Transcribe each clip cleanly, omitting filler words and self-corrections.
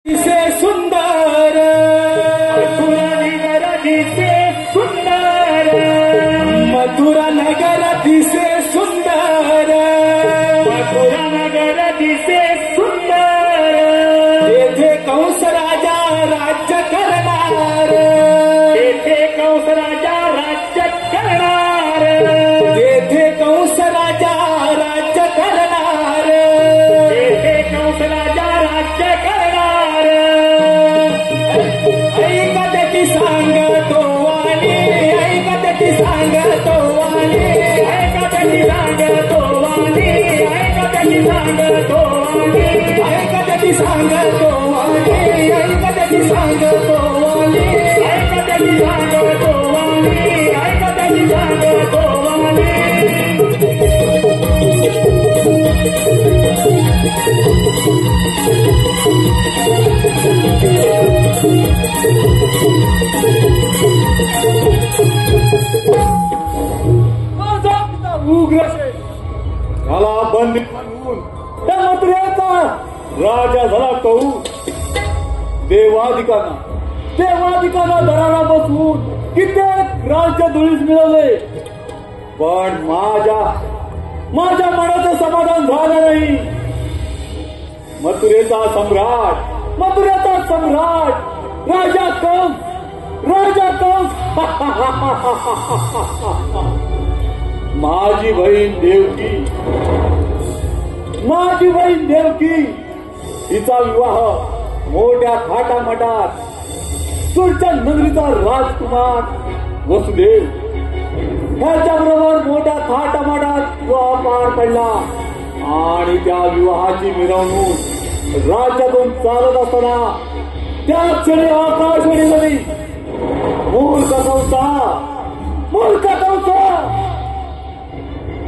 दिसे सुंदर मथुरा नगर दिसे सुंदर मथुरा नगर दिसे सुंदर मथुरा नगर दिसे सुंदर येथे कंस राजा राज्य करणार येथे कंस राजा राज्य करणार येथे कंस राजा राज्य करणार येथे कंस राजा राज्य करणार ऐका त्याची सांगतो वाणी ऐका त्याची सांगतो वाणी ऐका त्याची सांगतो वाणी ऐका त्याची सांगतो वाणी ऐका त्याची सांगतो वाणी ऐका त्याची सांगतो वाणी ऐका त्याची सांगतो वाणी ऐका त्याची सांगतो वाणी झाला बंदी म्हणून त्या मथुरेचा राजा झाला कहू देवाधिकांना दराला बसवून कित्येक राज्य धुळीस मिळवले, पण माझ्या मनाचं समाधान झालं नाही. मथुरेचा सम्राट राजा कंस माझी बहीण देवकी हिचा विवाह मोठ्या थाटामाटात सुरच्या नगरीचा राजकुमार वसुदेव ह्याच्याबरोबर मोठ्या थाटामाटात विवाह पार पडला. आणि त्या विवाहाची मिरवणूक राज्यातून चालत असताना त्या क्षणी आकाशवाणीमध्ये मूर्ख कंसा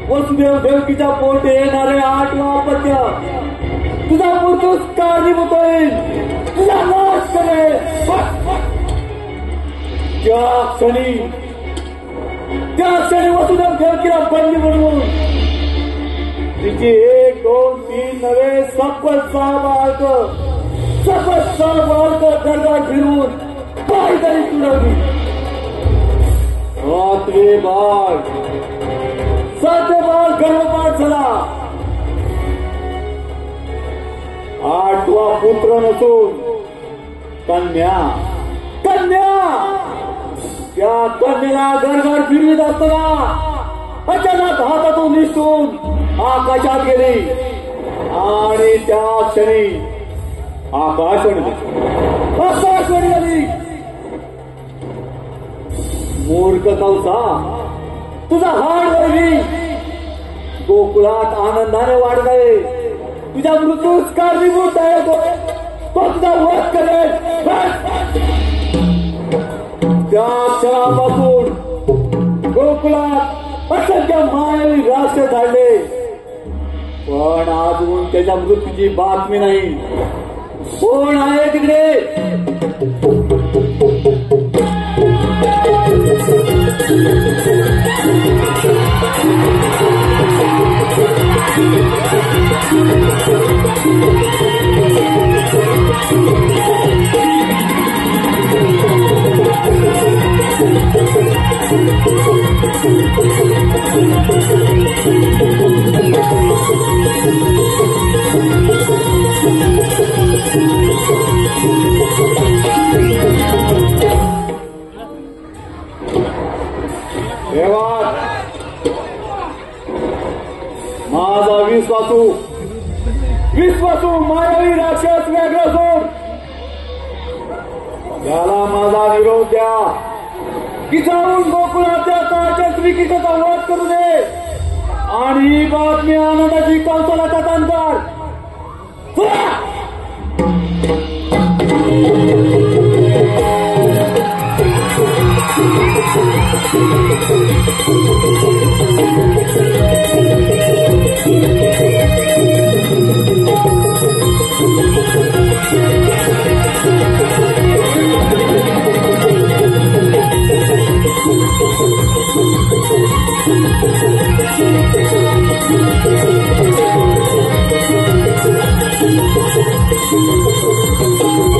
वसुदेव देवकीच्या पोटे येणारे 8वा अपत्य तुझा मृत्यूस कारणीभूत होईल, तुझा नाश करेल. त्या क्षणी वसुदेव देवकीला बंदी म्हणून तिची 1, 2, 3 नव्हे सपत 6 बाळक दरबार फिरून पायदळी तुडवली. 7वे बाळ गर्भपात झाला. 8वा पुत्र नसून कन्या त्या कन्याला घरघर फिरवीत असताना अचानक हातातून निसटून आकाशात गेली. आणि त्या क्षणी आकाशवाणी झाली. मूर्ख कंसा तुझा हाड वरवी गोकुळात आनंदाने वाढत आहे. तुझ्या मृत्यूस कारणीभूत आहे तो तुझा वध करेल. त्या क्षणापासून गोकुळात असंख्य मानवी राष्ट्र झाले, पण अजून त्याच्या मृत्यूची बातमी नाही. कोण आहे तिकडे? माझा विश्वासू मायावी राक्षस व्याघ्रासूर त्याला माझा निरोध द्या की जाऊन गोकुळाच्या काळच्या श्रीकृष्णाचा वध करू दे. आणि ही बातमी आनंदाची कंसाला कथांतर. Thank you.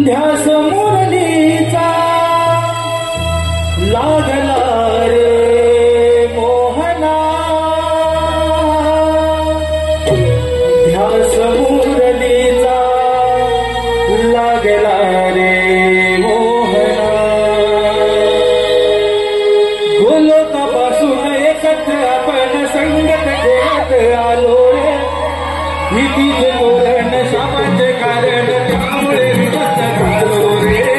ध्यास मुरलीचा लागला रे मोहना, ध्यास मुरलीचा लागला रे मोहना, गोलोकापासून एकत्र आपण संगत घेत आलो रे, ही तीच तोरण शापाचे कारण त्यामुळे विभक्त झालो रे.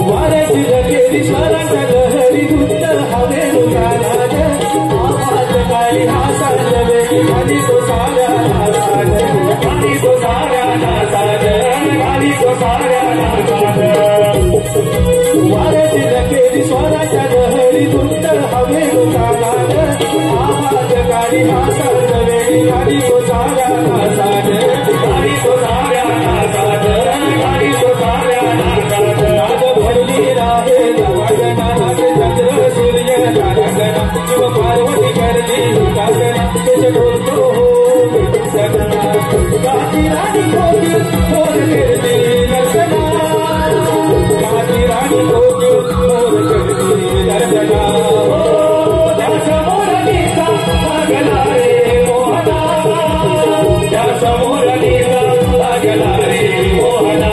वाऱ्याची लकेरी स्वरांच्या लहरी धुंद हवेलो गाणार आवाज काळी हासाज वेळी खाली तो साऱ्या नासाज खाली तो साऱ्या नासाज खाली तो साऱ्या नासाज वाऱ्याची लकेरी स्वरांच्या लहरी धुंद हवेलो गाणार आवाज काळी हासाज वेळी खाली तो साऱ्या नासाज खाली तो साऱ्या नासाज खाली तो साऱ्या नासाज नाद भरली राहे नाग चंद्र सूर्य तारागण शिव पार्वती करली उपासना तेज ढोलतो हो सगना गाती राणी कोकिल मोर करली दर्शना गाती राणी कोकिल मोर करली दर्शना त्या समोर नीता लागला रे मोहना त्या समोर नीता लागला रे मोहना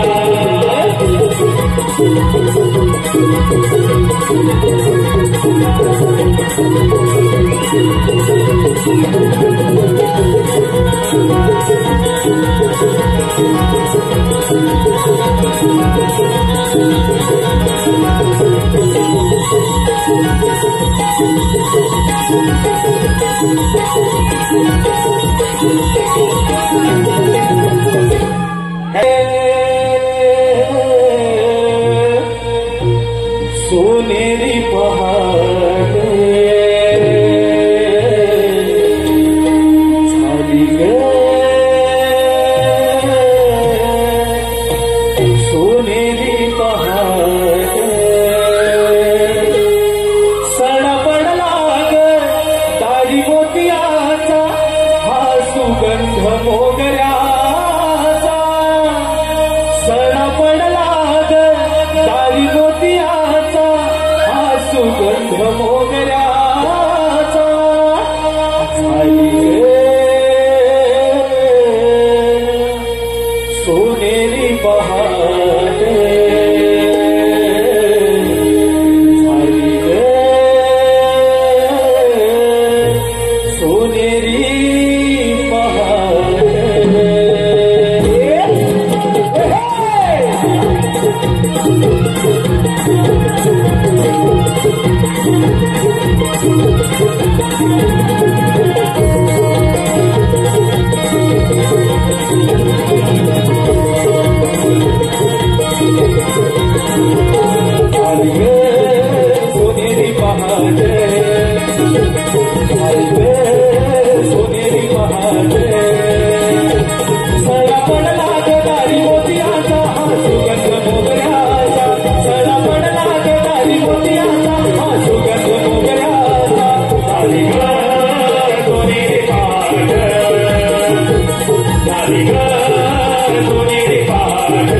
सोनेरी पहाड झाली ग सोनेरी पहाड सडा पडला ग दाढी मोतियाचा हा सुगंध मोगऱ्याचा सडा पडला ग दाढी मोतियाचा हा सुगंध मोगऱ्याचा झाली सोनेरी पहाड झाली सोनेरी पहाड सोनेरी पहाड सोनेरी पहाड सडा पडला ग दाढी मोतियाचा हा सुगंध मोगऱ्याचा सडा पडला ग दाढी मोतियाचा हा सुगंध मोगऱ्याचा झाली ग सोनेरी पहाड झाली ग सोनेरी पहाड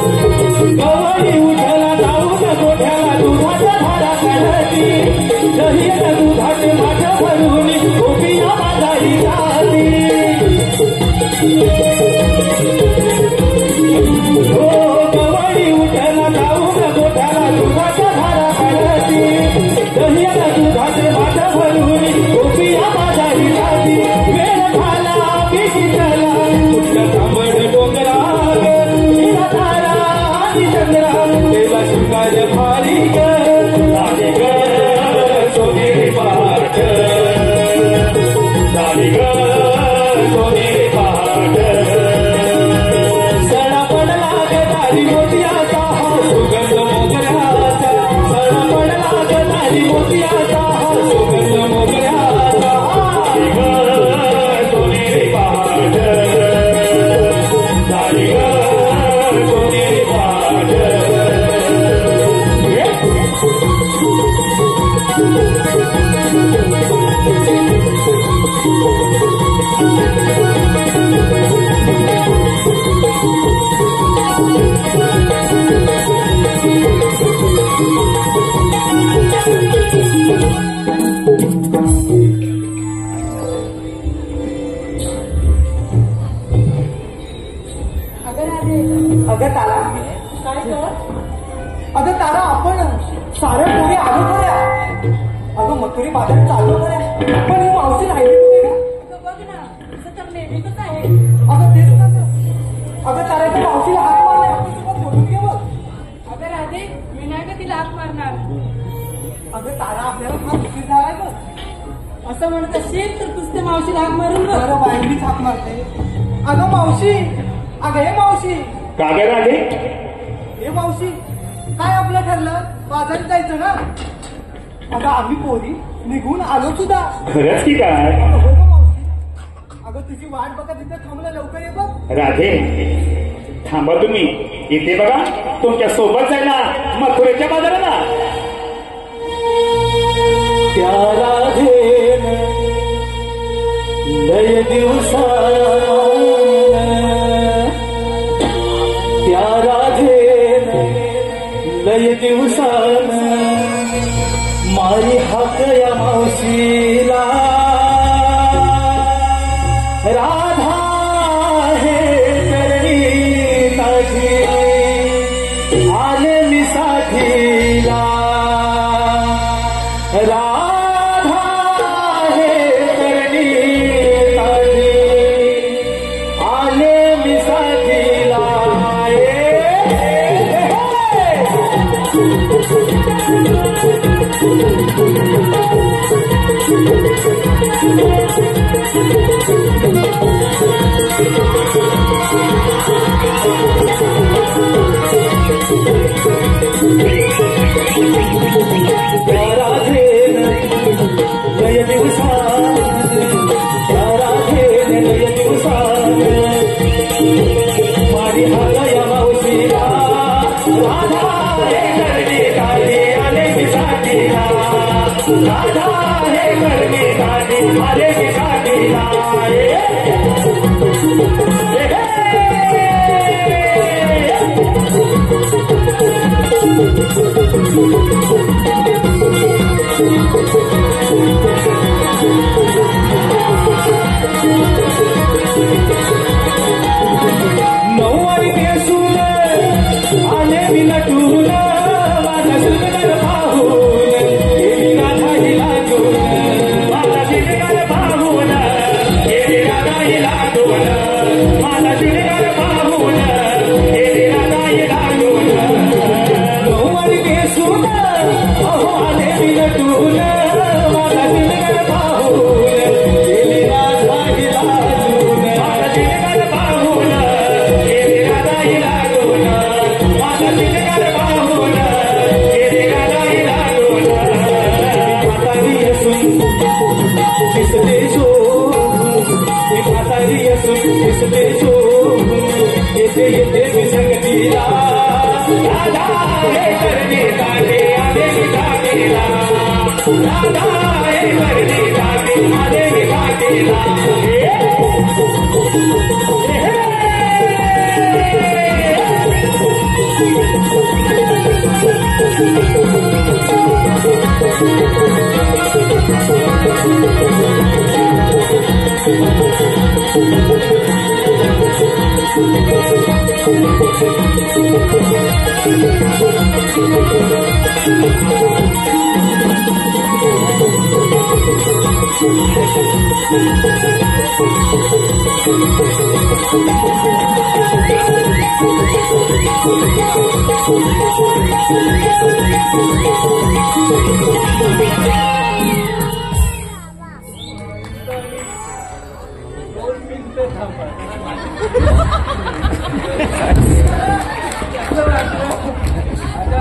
गवारी उठला जाऊन गोठ्याला दुधाच्या धारा काढती दह्याला दुधाचे माझ्या भरून गोपिया माझाही जाती हो गवारी उठला जाऊन गोठ्याला दुधाच्या धारा काढती दह्याला दुधाचे माझ्या भरून गोपिया माझाही जाती वेळ झाला बिगितला कुठलं तांबड डोंगरा चंद्रा देवा शिंगार भारी ग झाली ग सोनेरी पहाड झाली ग सोनेरी पहाड सडा पडला ग दाढी मोतियाचा हा सुगंध मोगऱ्याचा सडा पडला ग दाढी मोतियाचा हा सुगंध मोगऱ्याचा झाली ग सोनेरी पहाड झाली ग सोनेरी पहाड अगं तारा काय कर अगं तारा आपण साऱ्या पोरी आलो करूया अगं मथुरी बाजार चालू करूया पण ही मावशी राहिली कुठे का बघ ना असं तर नेहमीच आहे अगं तेच ना अगं तारा त्या मावशीला हात मारलाय आपण सोबत बोलून घे बघ अगं राधे मी नाही का तिला हात मारणार अगं तारा आपल्याला फार उशीर झालाय बघ असं म्हणत असेल तर तूच त्या मावशीला हात मारून बघ बरं बाईंनीच हात मारते अगं मावशी अगं हे मावशी का ग राधे हे मावशी काय आपलं ठरलं बाजारात जायचं ना अगं आम्ही पोरी निघून आलो सुद्धा खरंच की काय अगं हो गं मावशी अगं तुझी वाट बघा तिथे थांबलं लवकर ये बघ राधे थांबा तुम्ही इथे बघा तुमच्या सोबत जायला मथुरेच्या बाजाराला त्या राधेन लय दिवसान त्या राधेन लय दिवसान मारी हाक या मावशीला राधा हे करणी ताजी आले मी साथीला राधा हे करणी ताजी आले मी साथीला राधेन लय दिवसान राधेन लय दिवसान मारी हात या मावशीला राधा हे करणे काढे आले मी साथीला राधा हे करणे काढे आले मी साथीला नऊवारी केसून आले मी नटून माझा सुंदर पाहून गेली राधा हिला घेऊन माझा सुंदर पाहून गेली राधा हिला घेऊन माझा सुंदर पाहून गेली राधा हिला घेऊन नऊवारी केसून अहो आले मी नटून माझा सुंदर पाहून गेली राधा हिला घेऊन माझा सुंदर पाहून गेली राधा हिला घेऊन माझा सुंदर पाहून गेली राधा हिला घेऊन म्हातारी असून दिसते शोभून मी म्हातारी असून दिसते शोभून येते येते मी संगतीला राधा हे करणे काढे आले मी घाटीला राधा हे करणे काढे आले मी घाटीला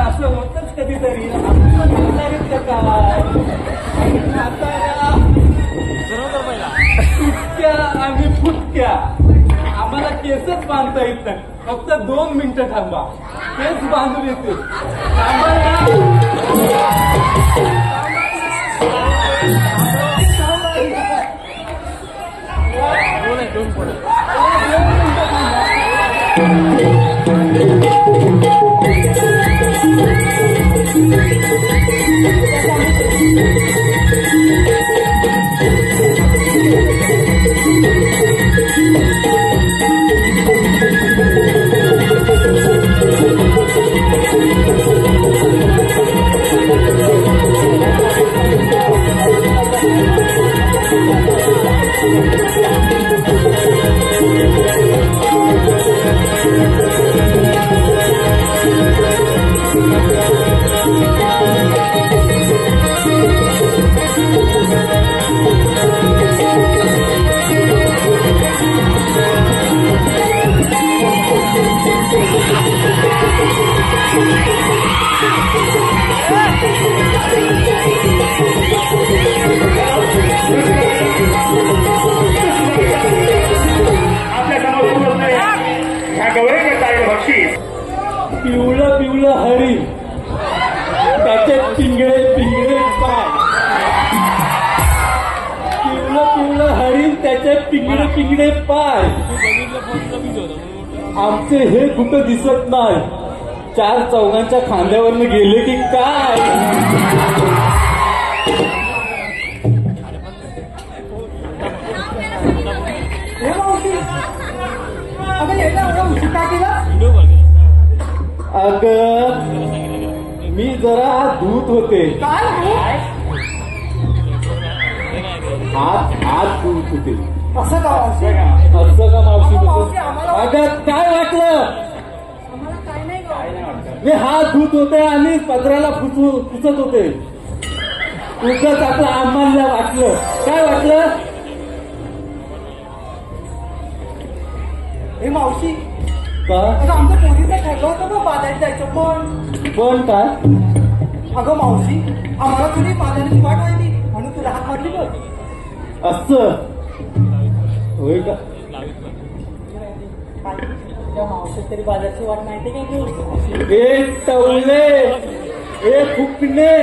असं होतच कधीतरी सुटक्या आणि फुटक्या आम्हाला केसच बांधता येत नाही फक्त 2 मिनिटं थांबा केस बांधून येते Thank you. पिवळं पिवळं हरिण त्याचे पिंगळे पिंगळे पाय. पिवळं पिवळं हरिण त्याचे पिंगळे पिंगळे पाय. आमचे हे कुठं दिसत नाही. चार चौघांच्या खांद्यावरनं गेले की काय. हे मावशी अगं यायला एवढा उशीर का केला? अग मी जरा धूत होते. काय हात धूत होते. असं का मावशी? असं का मावशी? मावशी आम्हाला अगं काय वाटलं? आम्हाला काय नाही गं. मी हात धुत होते आणि पदराला पुसत होते. उगाच आपलं आम्हाला वाटलं. काय वाटलं? हे मावशी का? अगं आमच्या पोरीचं ठरलं होतं बघ बाजारात जायचं पण काय? अगं मावशी आम्हाला तुझी बाजाराची वाट राहिली म्हणून तुला हात मारली बघ. असं होय का? त्या मावशी तरी बाजारची वाट माहिती काय घेऊ? ए टवले, ए फुकणे,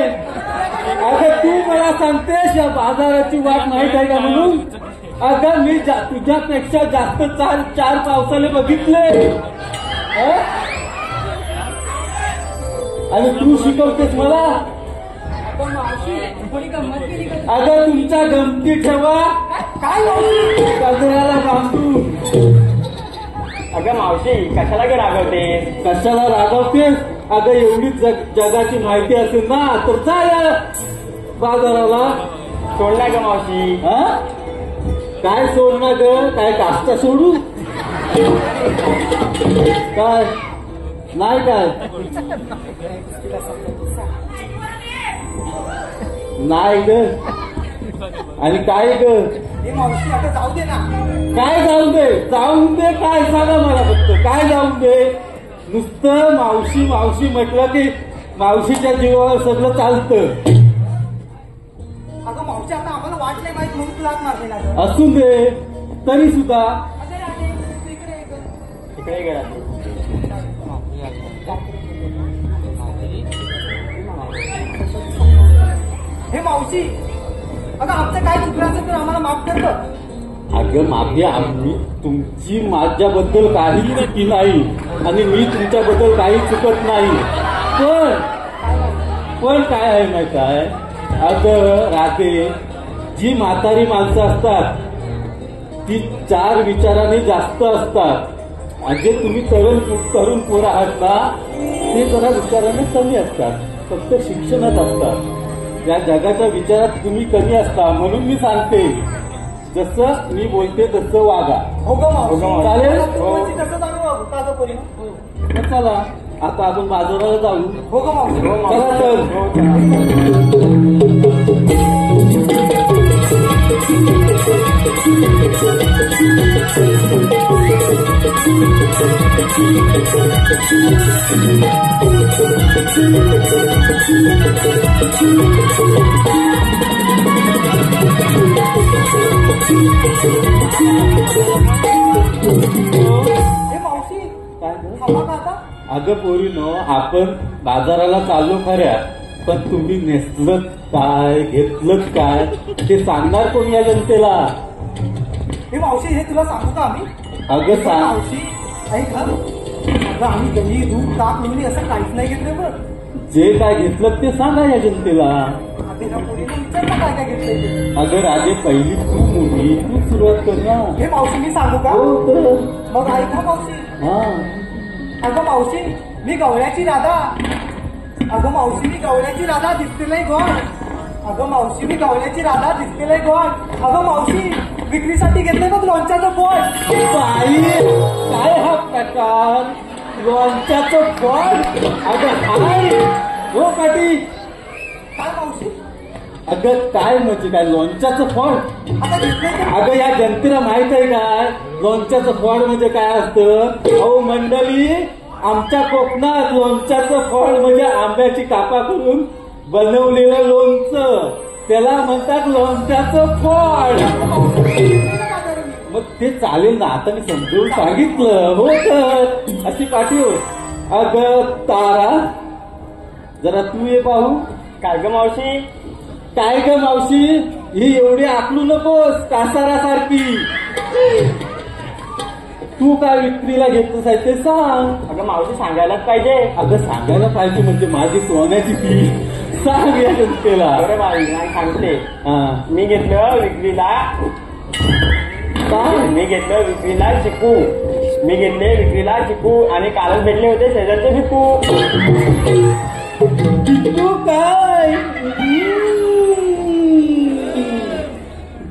अगं तू मला सांगतेस या बाजाराची वाट माहीत आहे का म्हणून? अगं मी तुझ्यापेक्षा जास्त चार पावसाले बघितले आणि तू शिकवतेस मला. अगं मावशी थोडी गंमत केली का? अगं तुमच्या गमती ठेवा काय मावशी? पदराला बांधून. अगं मावशी कशाला गे रागवतेस? कशाला रागवतेस? अगं एवढी जगाची माहिती असेल ना तर जा या बाजाराला. सोड ना ग मावशी. हा? काय सोडणार ग? काय काष्टा सोडू? काय नाही काय नाही ग. आणि काय ग? हे मावशी आता जाऊ दे ना. काय जाऊन दे? जाऊन दे काय सांगा मला फक्त. काय जाऊन दे? नुसतं मावशी मावशी म्हटलं की मावशीच्या जीवावर सगळं चालतं. अगं मावशी आता आम्हाला वाट नाही माहित म्हणून तुला हात मारले ना गं. असून दे तरी सुद्धा अगं राधे तू इकडे ये गं. तिकडे गेला. हे मावशी अगं आमचं काय चुकलं असेल तर आम्हाला माफ कर गं. अगं माफी आम्ही तुमची माझ्याबद्दल काही चुकी नाही आणि मी तुमच्याबद्दल काही चुकत नाही. पण काय आहे माहिती आहे? अगं राधे, जी म्हातारी माणसं असतात ती चार विचाराने जास्त असतात आणि जे तुम्ही तरुण पोरं आहात ना ते जरा विचाराने कमी असतात. फक्त शिक्षणात असतात. या जगाच्या विचारात तुम्ही कमी असता म्हणून मी सांगते जसं मी बोलते तसं वागा. हो गं मावशी. चालेल? मावशी तसं चालू वागू का गं पोरी? तर चला आता आपण बाजाराला जाऊ. हो गं मावशी. चला तर. हे मावशी काय ग? थांबा का आता? अगं पोरीनो, आपण बाजाराला चाललो खऱ्या पण तुम्ही नेसलं काय घेतलं काय ते सांगणार कोण या जनतेला? हे मावशी हे तुला सांगू का आम्ही? अगं सांग. मावशी ऐक हा. अगं आम्ही दही दूध ताक लोणी असं काहीच नाही घेतलं बघ. जे काय घेतलं ते सांगा या जनतेला. आता ह्या पोरीनं विचारलं काय काय घेतलंय ते. अगं राजे पहिली तू मुली तू सुरुवात कर ना. हे मावशी मी सांगू का? हो तर. मग ऐका मावशी. हा अगं मावशी मी गवळ्याची राधा. अगं मावशी मी गवळ्याची राधा दिसते नाही गोड. अगं मावशी मी गवळ्याची राधा दिसते नाही गोड. अगं मावशी विक्रीसाठी घेतले बघ लोणच्याचं फळ. बाई काय हा प्रकार, लोणच्याचं फळ? अगं हाय हो पाटी. काय मावशी अगं काय म्हणजे काय लोणच्याचं फळ? आता घेतले अगं या जनतेला माहित आहे काय लोणच्याचं फळ म्हणजे काय असतं? अहो मंडळी, आमच्या कोकणात लोणच्याचं फळ म्हणजे आंब्याची कापा करून बनवलेलं लोणचं, त्याला म्हणतात लोणच्याचं फळ. मग ते चालेल ना, आता मी समजून सांगितलं हो. तर अशी पाठी हो. अगं तारा, जरा तू ये पाहू. काय ग मावशी? काय ग मावशी, ही एवढी आकलू नकोस कासारासारखी. तू काय विक्रीला घेतलंस आहे ते सांग. अगं मावशी सांगायलाच पाहिजे. अगं सांगायला पाहिजे म्हणजे माझी सोन्याची ती सांग या जनतेला. बरं बाई नाही सांगते. हा मी घेतलं विक्रीला सांग. मी घेतलं विक्रीला चिकू. मी घेतले विक्रीला चिकू आणि कालच भेटले होते शेजारचे भिकू. तू काय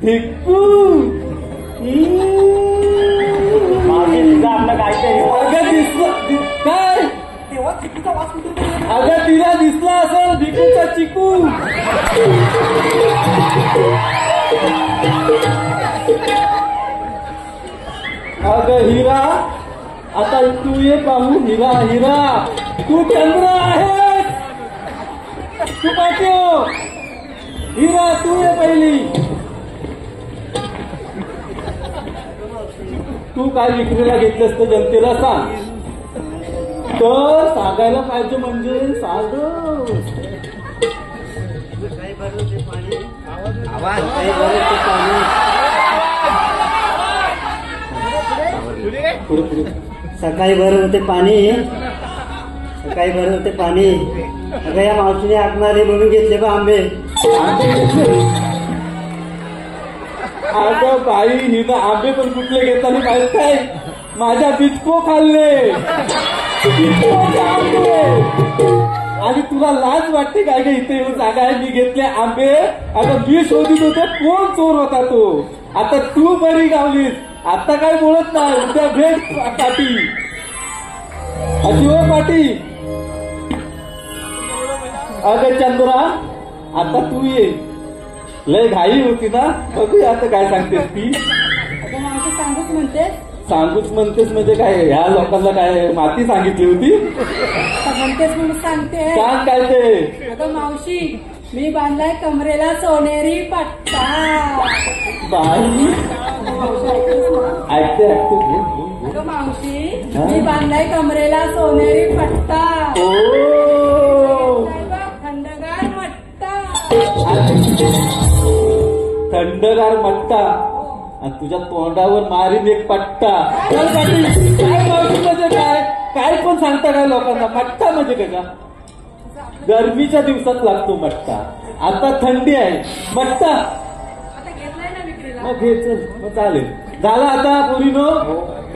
भिक्कू? मावशी तुझं आपलं काहीतरी. अगं दिसलं काय? तेव्हा चिकूचा वास कुठून येतो? अगं तिला दिसला असेल भिकूचा चिकू. अगं हिरा, आता तू ये पाहू. हिरा हिरा, तू चंद्र आहेस. तू पाठी हो. हिरा तू ये पहिली. तू काय विक्रीला घेतलंस तर जनतेला सांग. तर सांगायला पाहिजे म्हणजे सांग. पुढे पुढे. सकाळी भरत होते पाणी, सकाळी भरत होते पाणी. अगं या मावशीने आखणारे म्हणून घेतले बा आंबे. आंबे घेतले? अगं बाई, हिनं आंबे पण कुठले घेताना माहित काय? माझ्या बिचको खाल्ले. बिचकोचे आंबे. आणि तुला लाज वाटते काय ग इथे येऊन जागा आहे? मी घेतले आंबे. आता मी शोधित होतो कोण चोर होता तो. आता तू बरी गावलीस. आता काय बोलत नाही. उद्या भेट पाटी. अशी हो पाटी. अगं चंद्रा, आता तू ये. लय घाई होती ना. बघूया आता काय सांगतेस ती. अगं मावशी सांगूच म्हणते. सांगूच म्हणतेस म्हणजे काय? ह्या लोकांना काय माती सांगितली होती? म्हणतेस म्हणून सांगते. सांग काय ते. अगं मावशी, मी बांधलाय कमरेला सोनेरी पट्टा. बाई मावशी ऐकतेस ना? ऐकते ऐकते. अगं मावशी, मी बांधलाय कमरेला सोनेरी पट्टा. ओ थंडगार मट्टा. थंडगार मट्टा. आणि तुझ्या तोंडावर मारीन एक पट्टा. चल पाटील, काय मावशी म्हणजे काय? काय पण सांगता काय लोकांना? मट्टा म्हणजे काय? गरमीच्या दिवसात लागतो मट्टा. आता थंडी आहे. मट्टा आता घेतलाय ना विक्रीला. मग घे. चल मग चालेल. झाला आता पोरीनो.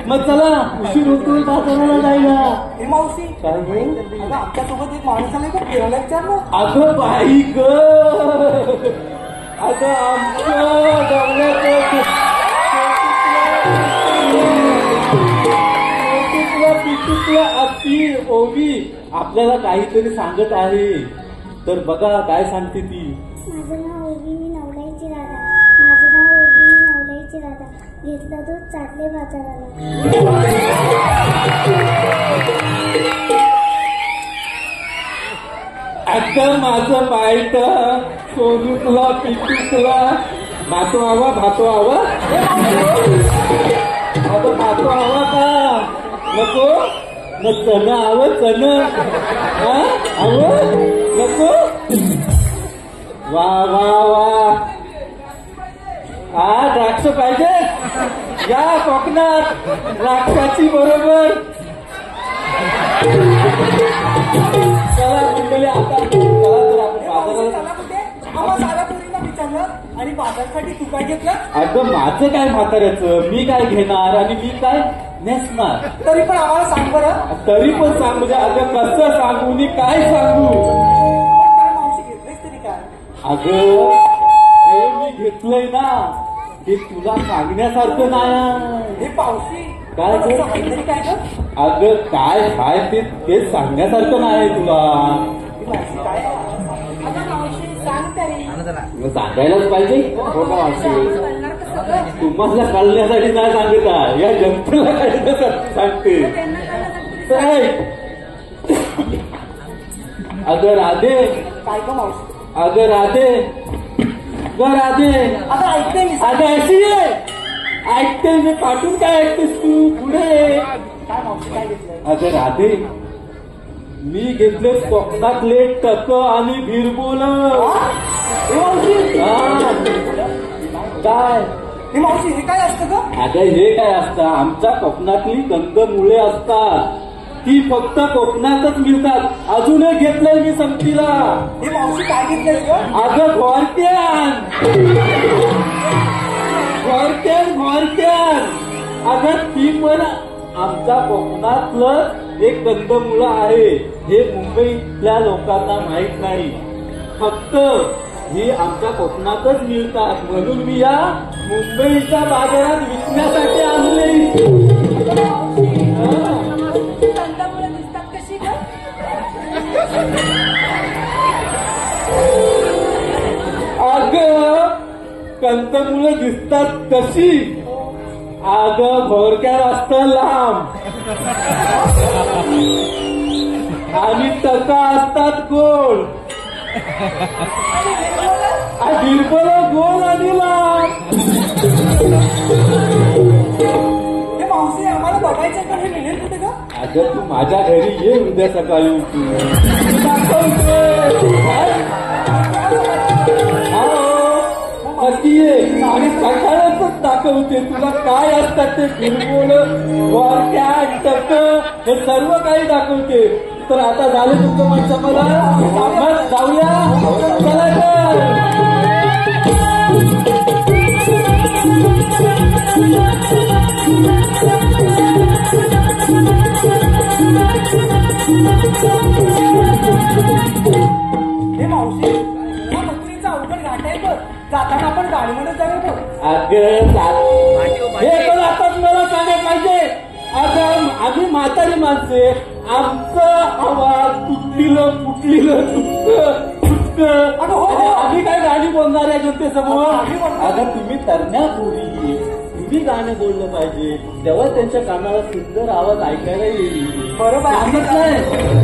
मग चला, उशीर होतोय बाजाराला जायला. हे मावशी, काय ग? अगं आमच्यासोबत एक माणूस आलाय का फिरायला विचारलं. अगं बाई ग, अगं आमचं पिटुकला अति ओवी आपल्याला काहीतरी सांगत आहे. तर बघा काय सांगते ती. माझं नाव ओवी, मी नवलाईची राधा. माझं नाव ओवी, मी नवलाईची राधा. घेतलं दूध, चाटले बाजाराला. अगं माझं बायट सोनूकला पिटुकला भातो आवा भातो आवा. अगं भातो आवा का नको? मग चण आव चण आव नको. वा वा वा. हा द्राक्ष पाहिजे या कोकणात. द्राक्षाची बरोबर. चला मंडळी, आता चला तर आपण बाजाराला. चला कुठे? आम्हा साऱ्या पोरींना विचारलं आणि बाजारसाठी तू काय घेतलं? अगं माझं काय म्हाताऱ्याचं, मी काय घेणार आणि मी काय नेसणार. तरी पण आम्हाला सांग बरं. तरी पण सांग म्हणजे अगं कसं सांगू मी काय सांगू. पण काय मावशी घेतलंयस तरी काय? अगं हे मी घेतलंय ना. हे तुला सांगण्यासारखं नाही. हे पावशी काय पण गं? काहीतरी काय ग? अगं काय ते सांगण्यासारखं नाही तुला. ही मावशी काय अगं मावशी सांग तरी मग सांगायलाच पाहिजे. हो का मावशी? कळणार कसं गं? तुम्हाला कळण्यासाठी नाही सांगत आहे, या जनतेला कळण्यासाठी सांगते. त्यांना कळलं तरी काय? अगं राधे, काय ग मावशी? अगं राधे, ग राधे, आता ऐकते मी. अगं अशी आहे. ऐकते मी, पाठवून काय ऐकतेस तू? पुढे. काय मावशी काय घेतलंय? अगं राधे, मी घेतले स्वप्नातले टक आणि भिरबोल. हे मावशी काय? हे मावशी हे काय असतं ग? अगं हे काय असतं, आमच्या कोकणातली कंदमुळे असतात. ती फक्त कोकणातच मिळतात. अजूनही घेतलंय मी संगतीला. हे मावशी काय घेतलंय ग? अगं घोरट्यान, घोरट्यान. अगं ती पण आमच्या कोकणातलं एक कंदमुळं आहे. हे मुंबईतल्या लोकांना माहित नाही. फक्त ही आमच्या कोकणातच मिळतात, म्हणून मी या मुंबईच्या बाजारात विकण्यासाठी आणले. कंदमुळं दिसतात कशी ग? अगं कंदमुळं दिसतात कशी? अगं भोरक्यात असतं लांब आणि टका असतात गोल. बिरबल गोल आणि लांब. हे मावशी आम्हाला बघायचं पण हे मिळेल कुठे ग? अगं तू माझ्या घरी ये उद्या सकाळी उठून. ये आणि सकाळच दाखवते तुला काय असतात ते बिरबोल, गोरट्या, टक हे सर्व काही दाखवते. तर आता झालं तुमचं माणसं, मला जाऊया. चला तर. हे मावशी हा मथुरेचा अवघड घाट आहे बघ. जाताना आपण गाडीमध्ये जाऊया बघ. अगं हे पण आता मला सांगायला पाहिजे. अगं आम्ही म्हातारी माणसे, आमचं आवाज फुटलेलं अगं हो. आम्ही काय गाणी बोलणार आहे जनतेसमोर? आम्ही बोलणार. अगं तुम्ही तरण्या पोरी, तुम्ही गाणं बोललं पाहिजे, तेव्हा त्यांच्या कानाला सुंदर आवाज ऐकायला येईल. बरोबर आहे. समजलंय?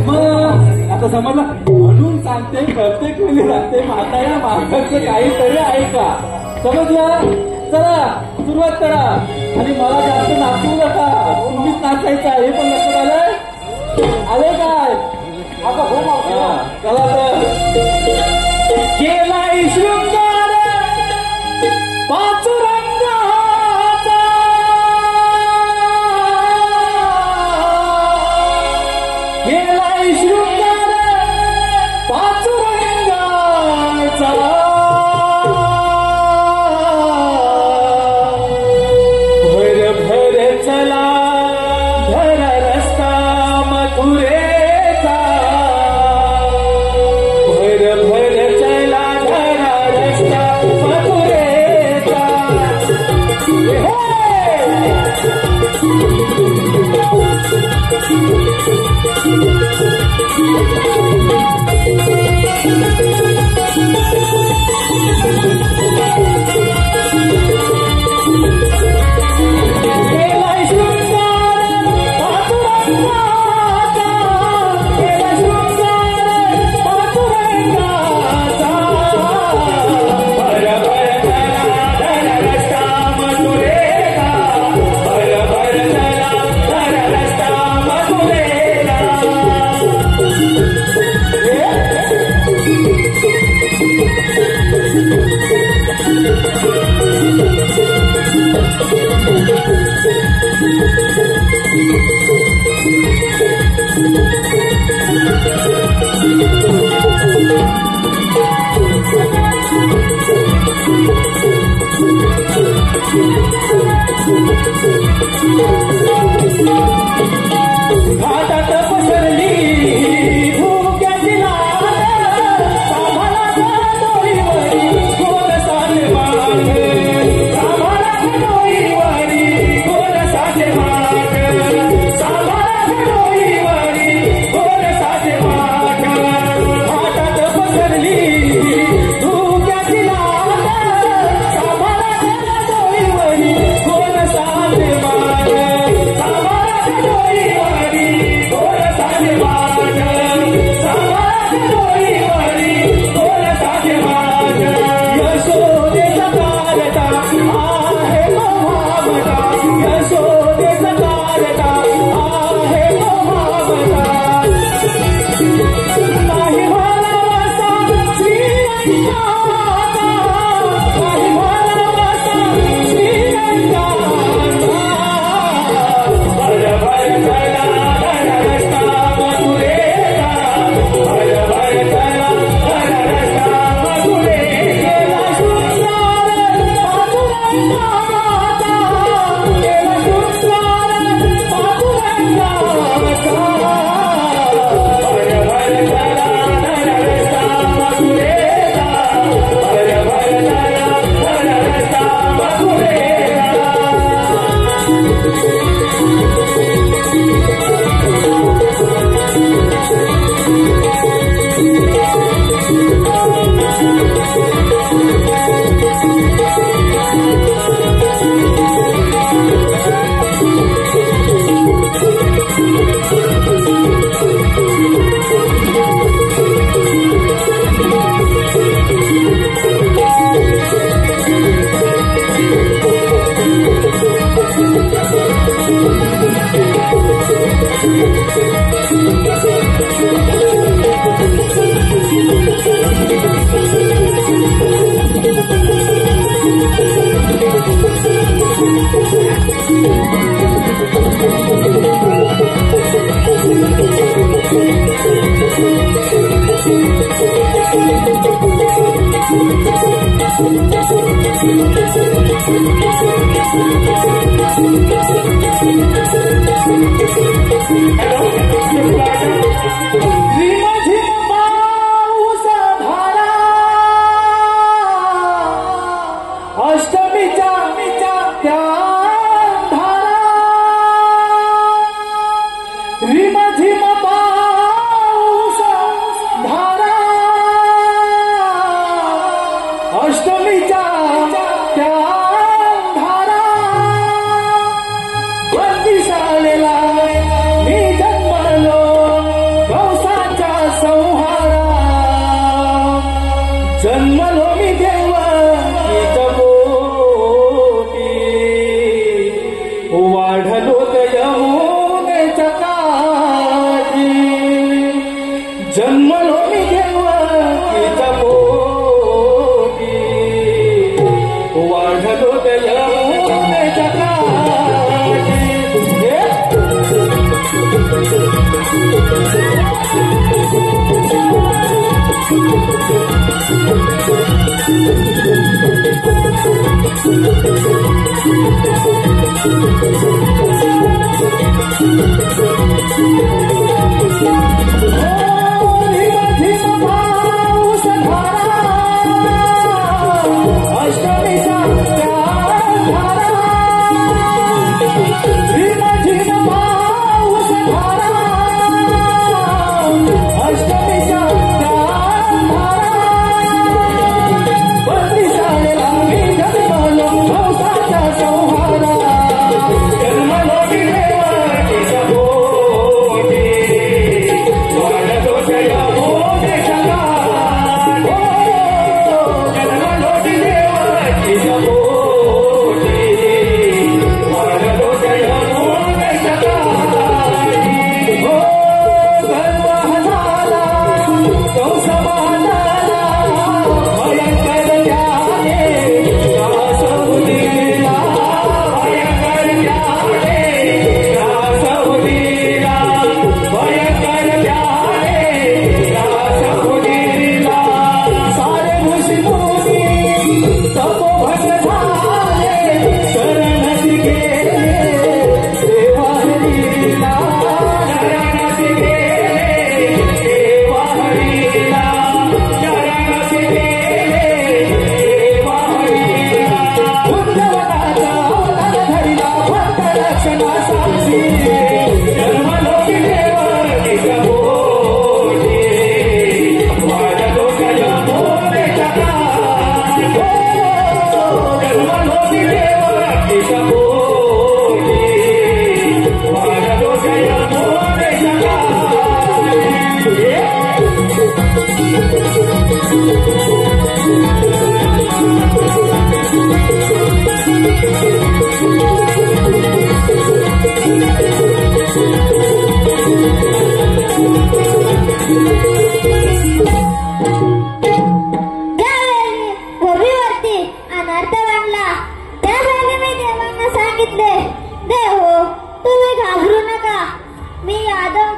मग आता समजलं म्हणून सांगते, प्रत्येक वेळी सांगते, म्हाताऱ्या माणसाचं काहीतरी ऐका. समजलं? चला सुरुवात करा आणि मला जास्त नाचवू नका. तुम्हीच नाचायचं आहे, हे पण लक्षात आलंय काय? अगं हो मावशी. चला तर. केलाय शृंगार पाचुरंगाचा, केलाय शृंगार पाचुरंगाचा. भर चला धरा रस्ता मथुरेचा. भर चला धरा रस्ता मथुरेचा. केलाय शृंगार पाचुरंगाचा, केलाय शृंगार पाचुरंगाचा. भर चला धरा रस्ता मथुरेचा. भर चला धरा रस्ता मथुरेचा. घाटात पसरली भुक्याची लाट, साभाळा डोईवरी गोल सारे बाळ, साभाळा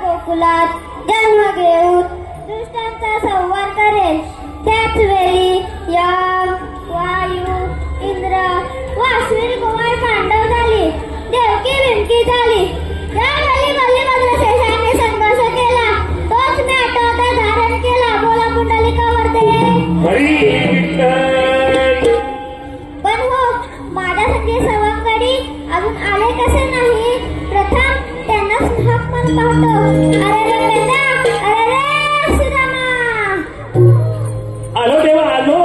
गोकुलात जन्म घेऊन दुष्टांचा संहार करेल. त्याच वेळी यम, वायू, इंद्र व माझ्यासाठी सवंगडी अजून आले कसे नाही? प्रथम त्यांना हाक मारून पाहतो. अरे रे बेटा, अरे रे सुदामा. आलो देवा आलो.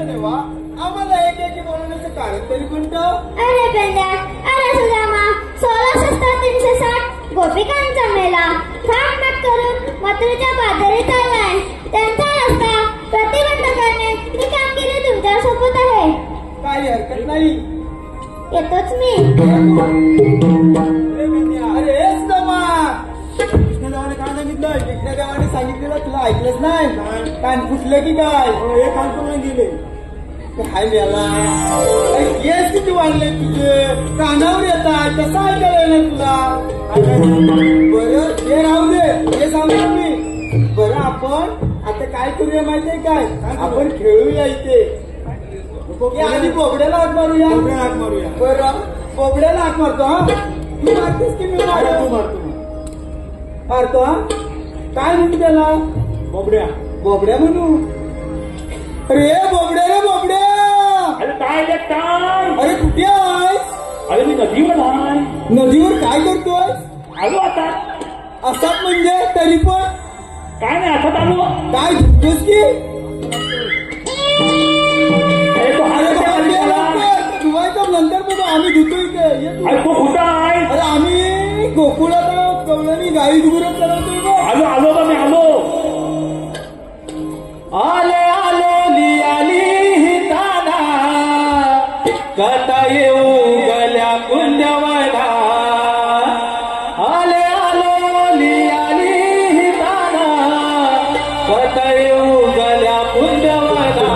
देवा आम्हाला एक बोलवण्याचं कारण तरी कोणतं? अरे बेंड्या, अरे सुदामा, 1660 गोपिकांचा मेला थाटमाट करून मथुरेच्या पादरी चाललाय. त्यांचा रस्ता प्रतिबंध करणे ही कामगिरी तुमच्यासोबत आहे. काही हरकत नाही. येतोच मी. अरे सुदामा, कृष्णदेवाने काय सांगितलं? कृष्णदेवाने सांगितलेलं तुला ऐकलंच नाही? कान फुटले की काय? हे कान पण नाही गेले. काय मेला केस किती वाढले तुझे? कानावर येतात कसं ऐकायला येणार तुला? बरं ते राहू दे, हे सांगतो मी. बरं आपण आता काय करूया माहितीये काय? आपण खेळूया इथे. आधी बोबड्याला हात मारूया. बरं बोबड्याला हात मारतो. हा तू मारतेस की मी मारतो? हा काय म्हणू त्याला? बोबड्या म्हणू. अरे बोबड्या रे बोबड्या. अरे काय रे काय? अरे कुठे आहेस? अरे मी नदीवर आहे. नदीवर काय करतोय? आलो आता. असतात म्हणजे तरी पण काय नाही असत आलो. काय झुकतोस की? अरे तो अरे धुवायचं नंतर बघू, आम्ही धुतोय ते. अरे तो कुठं आहे? अरे आम्ही गोकुळात कवळणी गाई गुरत चालवतोय बघ. आलो आलो बा मी आलो. आले आलो लियाली हिताना कथा येऊ गल्या कुंजवना. आले आलो लियाली हिताना कथा येऊ गल्या कुंजवना.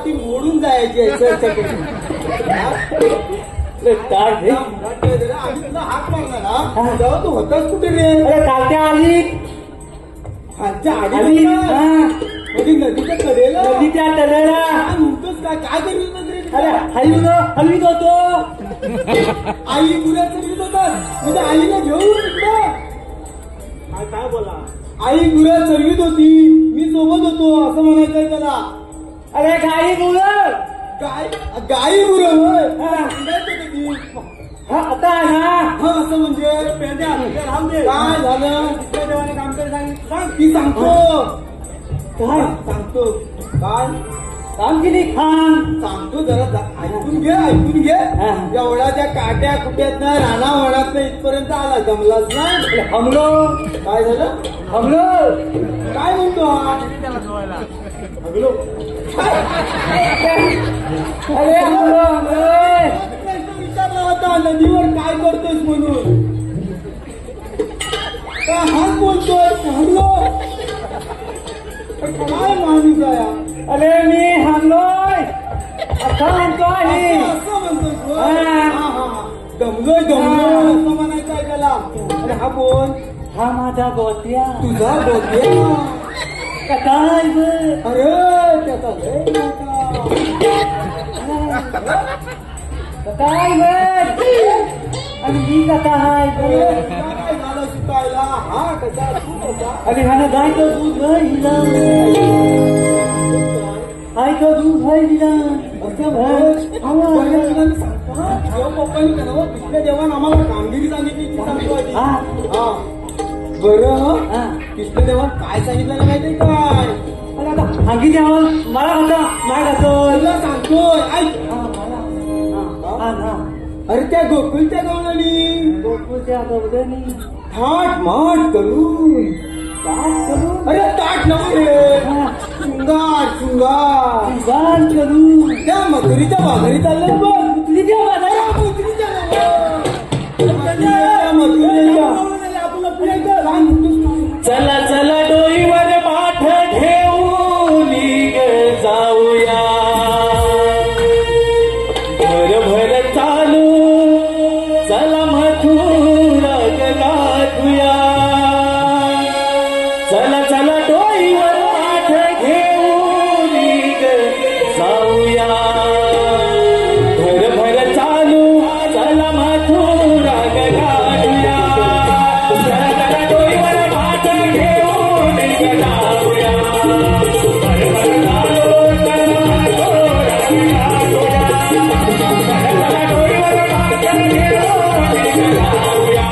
ती मोडून जायची. आम्ही तुला हात मारला ना तेव्हा तू होताच कुठे रे? अरे तात्या आली. आजच्या आधी म्हणजे नदीच्या कडेला. नदीच्या तळ्याला म्हणतोस काय करीत होत रे? अरे हलवीत होतो. आई गुऱ्या चरवीत होतात म्हणजे आईला घेऊन इकडं. काय बोला? आई गुऱ्या चरवीत होती, मी सोबत होतो असं म्हणायचंय त्याला. अरे गाई गुरं. गाई गुरं होय. आता ना असं म्हणजे काय झालं? काम कर सांग की. सांगतो काय सांगतो काय कामगिरी खान सांगतो. जरा ऐकून घे. एवढा त्या काट्या कुट्यात ना राणा वडात इथपर्यंत आला, जमलाच नाही. हमलो. काय झालं? हमलो काय म्हणतो हा? अरे हमलो विचारला होता नदीवर काय करतोस म्हणून. हाच बोलतोय हमलो. काय माणूस आहे? अरे मी हमलोय असं म्हणतोय. असं म्हणतोय. दमलोय असं म्हणायचं आहे त्याला. अरे हा कोण? हा माझा गोत्या. तुझा बोलतोय काय अरे त्याचा लय मोठा. काय जाता हाय काय झालं सुकायला हा कसा तू कसा अरे हा गाय तो दूध है हिला हाय तो दूध है हिला असं पप्पांनी करावं कृष्ण देवान आम्हाला कामगिरी सांगितली ती सांगतो आधी. हा हा बरं हा कृष्ण देवान काय सांगितलं माहितीये काय अरे आता सांगितले आम्हाला मला आता माय घातोय तुला सांगतोय ऐक हा हा अरे त्या गोकुळच्या गवळणी गोकुळच्या गवळणी थाट माट करून काय करू अरे ताट नव्हे रे शृंगार शृंगार गान करू त्या मथुरीच्या बाजारी चाललं बघ तुझ्या बाजारा मथुरीच्या आपण पुढे चला चला डोईवर पाठ घेऊन जाऊया भर चालू चला मथुरा गाठूया चला चला डोईवर पाठ घेऊन जाऊया भर चालू चला मथुरा गाठूया चला चला डोईवर पाठ घेऊन जाऊया भर चालू चला मथुरा गाठूया चला डोईवर पाठ घेऊन जाऊया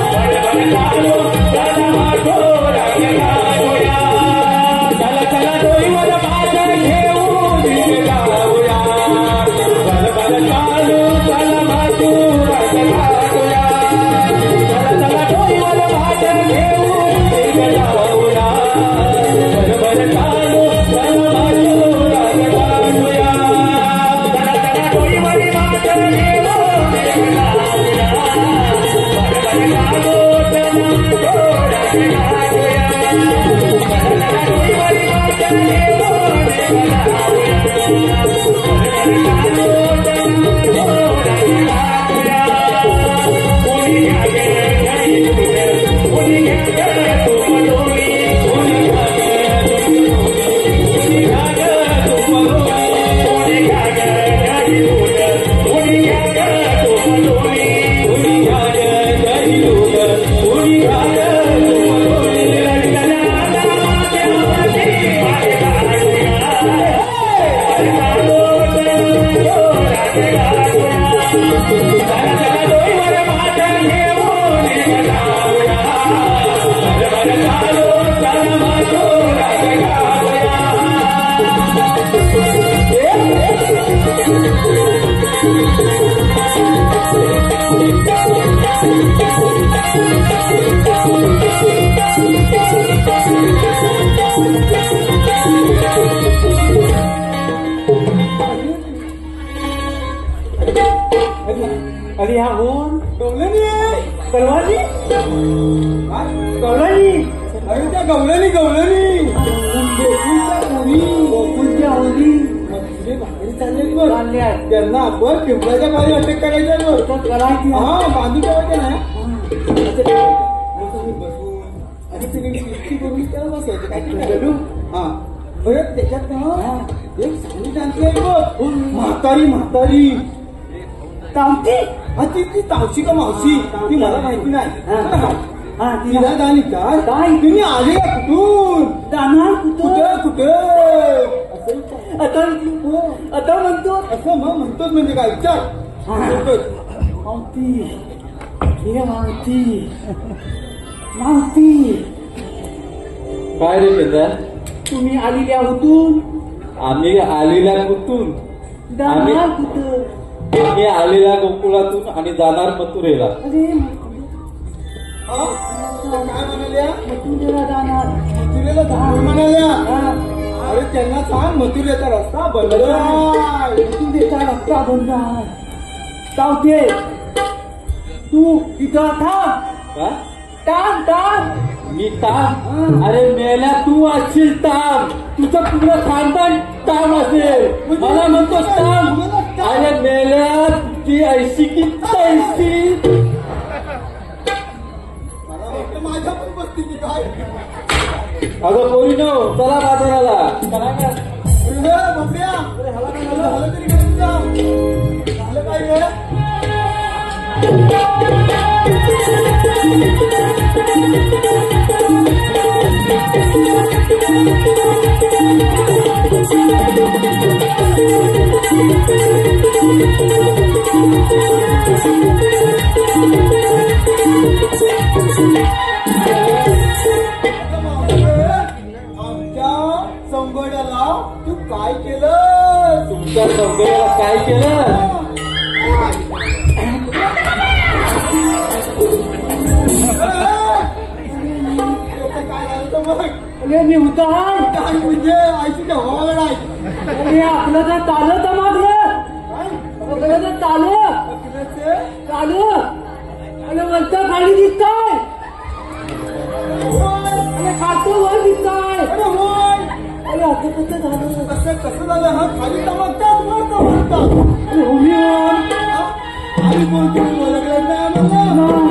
भर चालू चला मथुरा गाठूया चला चला डोईवर पाठ घेऊन जाऊया भर चालू चला मथुरा गाठूया चला चला डोईवर पाठ घेऊन जाऊया भर चालू चला मथुरा गाठूया चला चला डोईवर पाठ घेऊन जाऊया भर चालू चला मथुरा गाठूया चला चला डोईवर पाठ घेऊन अरे हा होऊन गवळणी आहे कलवानी हा? कलवानी अरे त्या गवळणी गोकुळच्या मुली गोकुळच्या होली मथुरे बाहेर चाललेली बघ चालले आहेत त्यांना आपण पिंपळाच्या बाहेर अटक करायचं बघ तर करायची हा बांधून ठेवायचं ना बसून आणि तिने किती करून त्याला बसायचं काय करू हा बरं त्याच्यात ना एक साडी डान्स आहे बघ म्हातारी तावते हा ती तावशी का मावशी ती मला माहिती नाही हा तिला जाणी काय काय? तुम्ही आले का कुठून जाणार कुठं कुठे आता म्हणतो असं मग म्हणतोच म्हणजे काय विचार म्हणतोच. मावती हे मावती काय रे पेदा तुम्ही आलेल्या होतून आम्ही आलेल्या कुठून जाणार कुठं आम्ही आलेल्या गोकुळातून आणि जाणार मथुरेला अरे हा? काय म्हणाल्या मथुरेला जाणार मथुरेला जाणार म्हणाल्या हा, अरे त्यांना सांग मथुरेचा रस्ता बंद आहे. मथुरेचा रस्ता बंद आहे चावते तू तिथं थांब का थांब मी ताम अरे मेल्या तू असशील ताम तुझं पूर्ण खानदान ताम असेल मला म्हणतोस ताम अरे मेल्या ती ऐशी की तैशी मला वाटतं माझ्या पण बसती काय अगं पोरीनो चला बाजाराला बंब्या झालं तरी झालं काय रे आमच्या संगोड्याला तू काय केलं? तुमच्या संगोड्याला काय केलं? अरे मी उतार काय म्हणजे आईची हवाला अरे आपलं तर चालत मागलं आपलं तर चालू आणि वरचा खाली दिसतोय आणि खातो वर दिसतोय. अरे असं कसं झालं? कसं झालं? हा खाली चमकतात वर चमकतात आणि बोलतो ओळखलं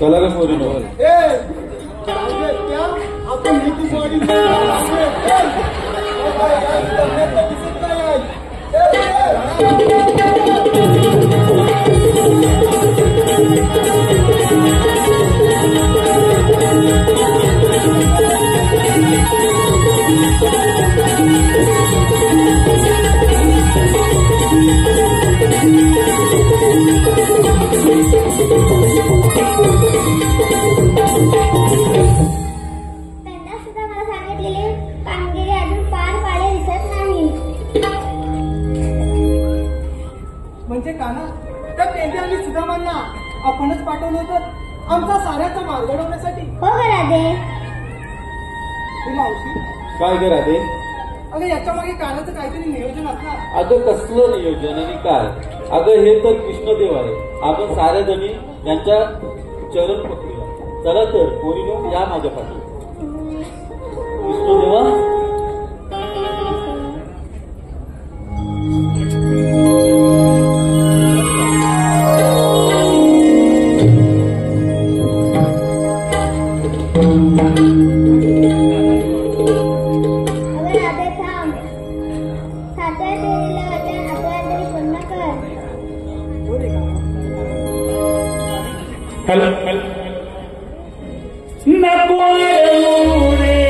चला का पोरी आपण हिंदी बॉडी म्हणजे काना त्या पेंडे आणि सुदामांना आपणच पाठवलं होतं आमचा साऱ्याचा मार्ग घडवण्यासाठी. हो राधे. मावशी काय करा ते? अगं याच्या मागे कानाचं काहीतरी नियोजन असणार. अगं कसलं नियोजन आणि काय? अगं हे तर कृष्णदेव आहे. आपण साऱ्या जणी यांच्या चरण पकडूया. चला तर पोरीनो या माझ्या पाठी. कृष्णदेवा नको रे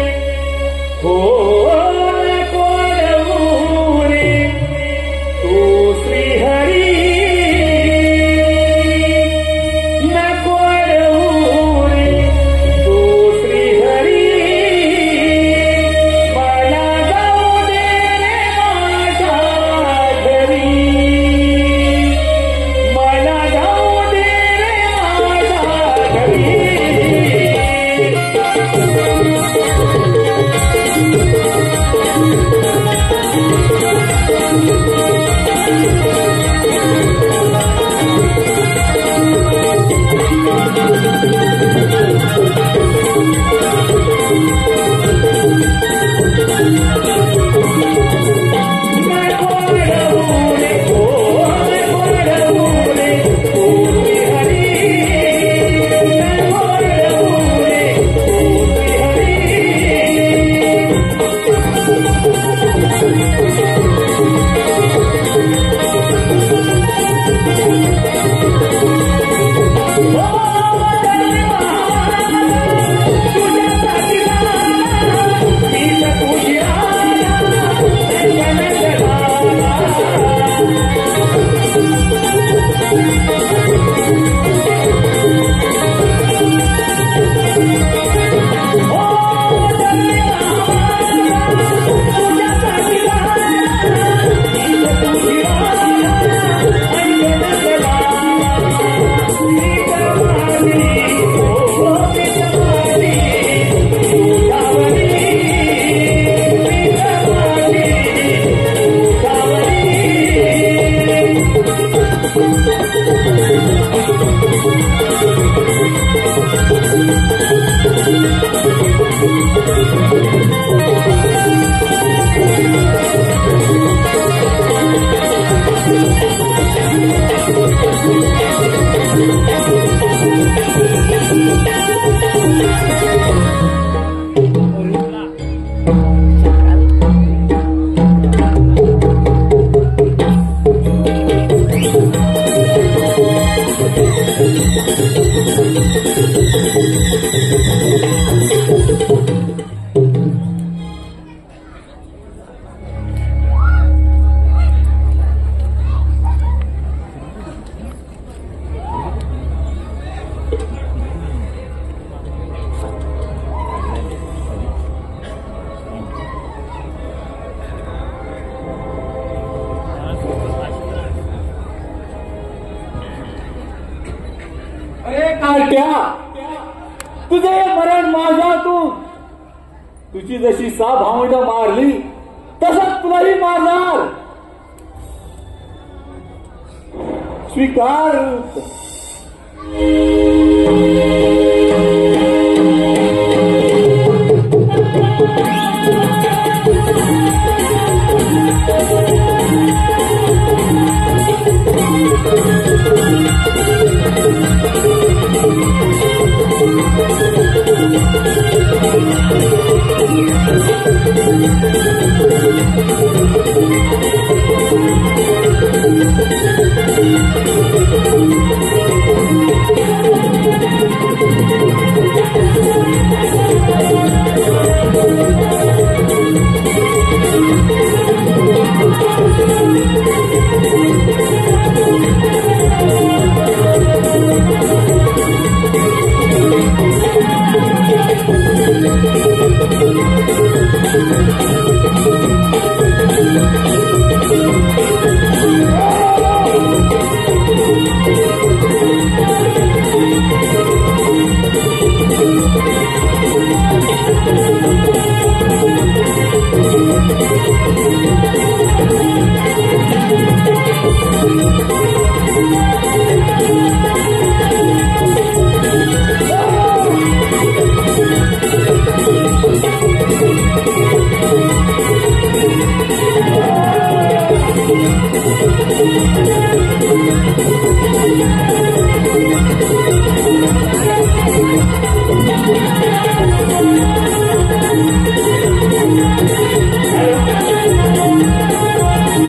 हो नको रे तू श्रीहरी नको रे तू श्रीहरी मला जाऊ दे रे माझ्या घरी मला जाऊ दे रे माझ्या घरी. कार्ट्या तुझे मरण माझ्यातून तुझी जशी 6 भावंडं मारली तसंच तुलाही मारणार स्वीकार